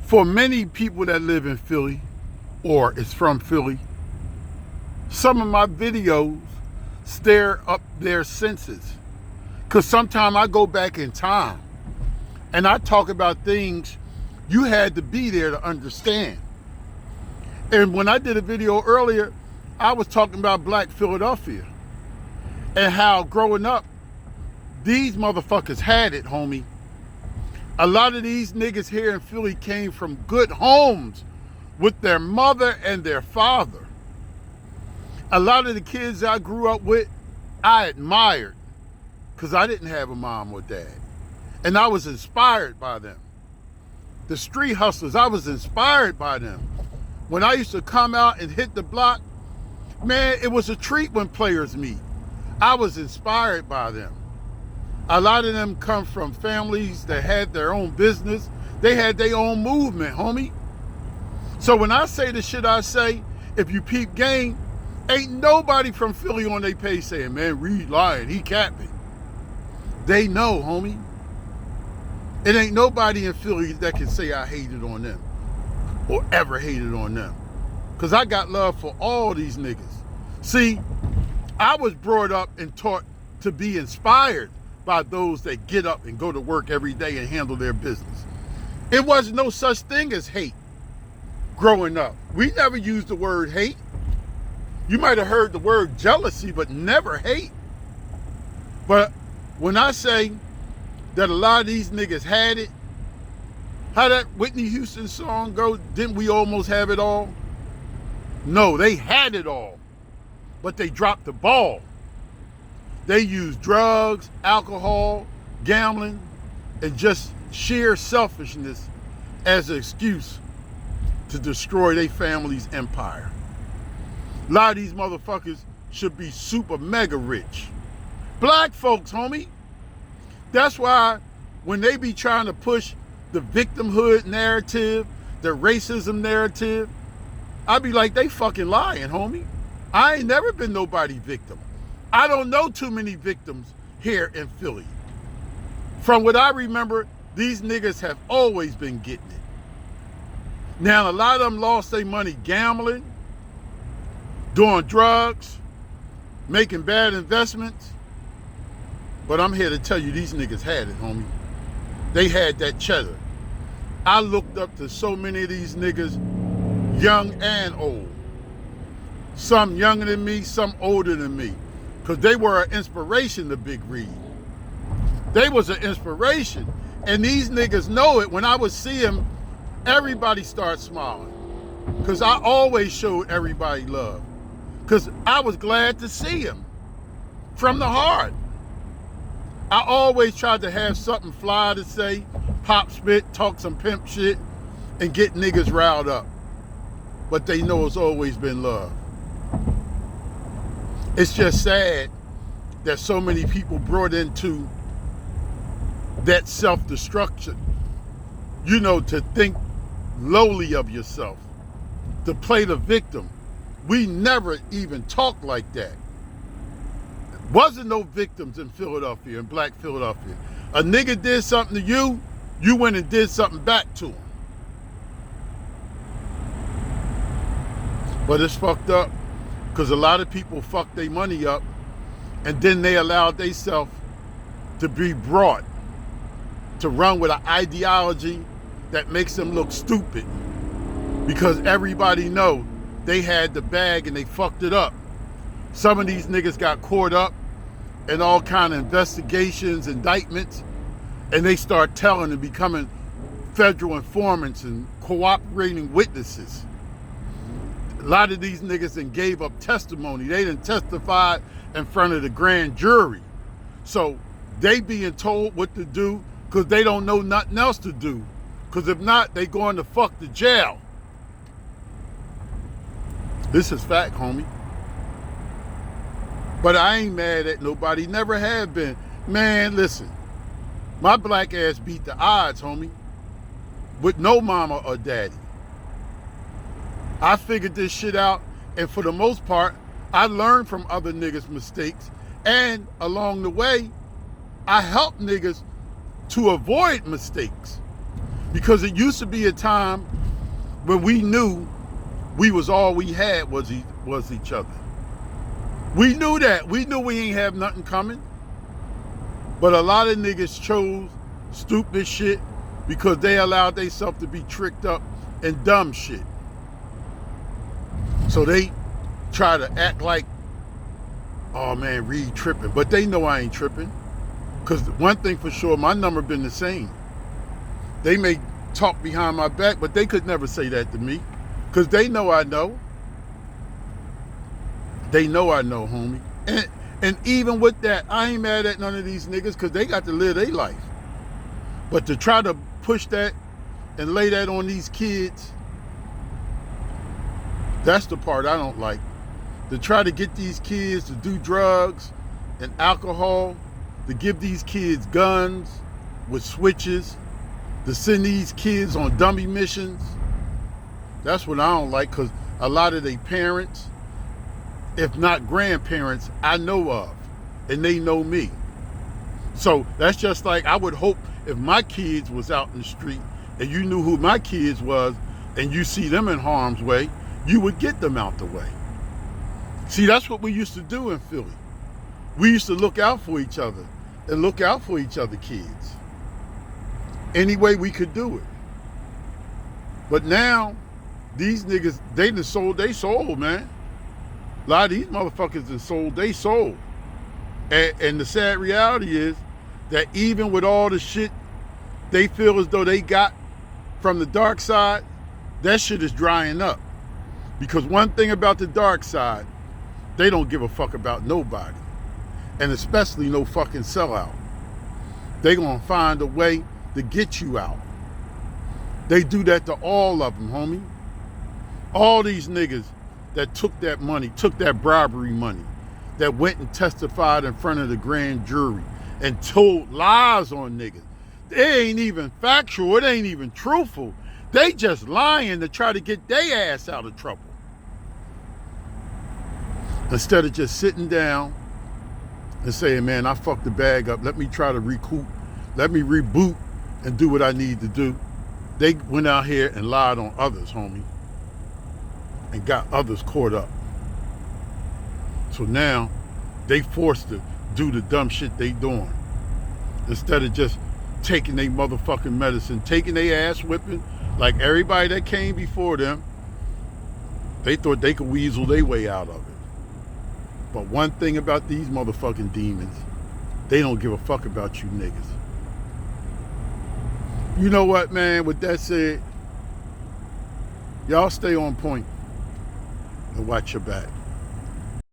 For many people that live in Philly or is from Philly, some of my videos stir up their senses. Because sometimes I go back in time and I talk about things you had to be there to understand. And when I did a video earlier, I was talking about Black Philadelphia and how growing up, these motherfuckers had it, homie. A lot of these niggas here in Philly came from good homes with their mother and their father. A lot of the kids I grew up with, I admired because I didn't have a mom or dad. And I was inspired by them. The street hustlers, I was inspired by them. When I used to come out and hit the block, man, it was a treat when players meet. I was inspired by them. A lot of them come from families that had their own business. They had their own movement, homie. So when I say the shit I say, if you peep game, ain't nobody from Philly on their page saying, man, Reed lying, he capping. They know, homie. It ain't nobody in Philly that can say I hated on them or ever hated on them. Because I got love for all these niggas. See, I was brought up and taught to be inspired by those that get up and go to work every day and handle their business. It was no such thing as hate growing up. We never used the word hate. You might have heard the word jealousy, but never hate. But when I say that a lot of these niggas had it, how that Whitney Houston song go, didn't we almost have it all? No, they had it all, but they dropped the ball. They used drugs, alcohol, gambling, and just sheer selfishness as an excuse to destroy their family's empire. A lot of these motherfuckers should be super mega rich. Black folks, homie. That's why when they be trying to push the victimhood narrative, the racism narrative, I be like, they fucking lying, homie. I ain't never been nobody victim. I don't know too many victims here in Philly. From what I remember, these niggas have always been getting it. Now, a lot of them lost their money gambling, doing drugs, making bad investments. But I'm here to tell you, these niggas had it, homie. They had that cheddar. I looked up to so many of these niggas, young and old. Some younger than me, some older than me. Because they were an inspiration to Big Reed. They was an inspiration. And these niggas know it. When I would see them, everybody started smiling. Because I always showed everybody love. Because I was glad to see him. From the heart. I always tried to have something fly to say, pop spit, talk some pimp shit, and get niggas riled up. But they know it's always been love. It's just sad that so many people brought into that self-destruction, you know, to think lowly of yourself, to play the victim. We never even talked like that. Wasn't no victims in Philadelphia, in Black Philadelphia. A nigga did something to you, you went and did something back to him. But it's fucked up because a lot of people fucked their money up and then they allowed themselves to be brought to run with an ideology that makes them look stupid because everybody know they had the bag and they fucked it up. Some of these niggas got caught up in all kind of investigations, indictments, and they start telling and becoming federal informants and cooperating witnesses. A lot of these niggas then gave up testimony. They didn't testify in front of the grand jury. So they being told what to do because they don't know nothing else to do. Because if not, they going to fuck the jail. This is fact, homie. But I ain't mad at nobody, never have been. Man, listen, my black ass beat the odds, homie, with no mama or daddy. I figured this shit out, and for the most part, I learned from other niggas' mistakes, and along the way, I helped niggas to avoid mistakes. Because it used to be a time when we knew we was all we had was each other. We knew that. We knew we ain't have nothing coming. But a lot of niggas chose stupid shit because they allowed themselves to be tricked up and dumb shit. So they try to act like, oh man, Reed tripping. But they know I ain't tripping. Because one thing for sure, my number been the same. They may talk behind my back, but they could never say that to me. Because they know I know. They know I know, homie. And even with that, I ain't mad at none of these niggas because they got to live their life. But to try to push that and lay that on these kids, that's the part I don't like. To try to get these kids to do drugs and alcohol, to give these kids guns with switches, to send these kids on dummy missions. That's what I don't like, because a lot of their parents, if not grandparents, I know of, and they know me. So that's just like, I would hope if my kids was out in the street and you knew who my kids was and you see them in harm's way, you would get them out the way. See, that's what we used to do in Philly. We used to look out for each other and look out for each other kids any way we could do it. But now, these niggas, they done sold their soul, man. A lot of these motherfuckers done sold their soul. And the sad reality is that even with all the shit they feel as though they got from the dark side, that shit is drying up. Because one thing about the dark side, they don't give a fuck about nobody. And especially no fucking sellout. They gonna find a way to get you out. They do that to all of them, homie. All these niggas that took that money, took that bribery money, that went and testified in front of the grand jury and told lies on niggas. It ain't even factual, it ain't even truthful. They just lying to try to get their ass out of trouble. Instead of just sitting down and saying, man, I fucked the bag up. Let me try to recoup. Let me reboot and do what I need to do. They went out here and lied on others, homie. And got others caught up. So now they forced to do the dumb shit they doing. Instead of just taking their motherfucking medicine, taking their ass whipping like everybody that came before them. They thought they could weasel their way out of it. But one thing about these motherfucking demons, they don't give a fuck about you niggas. You know what, man? With that said, y'all stay on point and watch your back.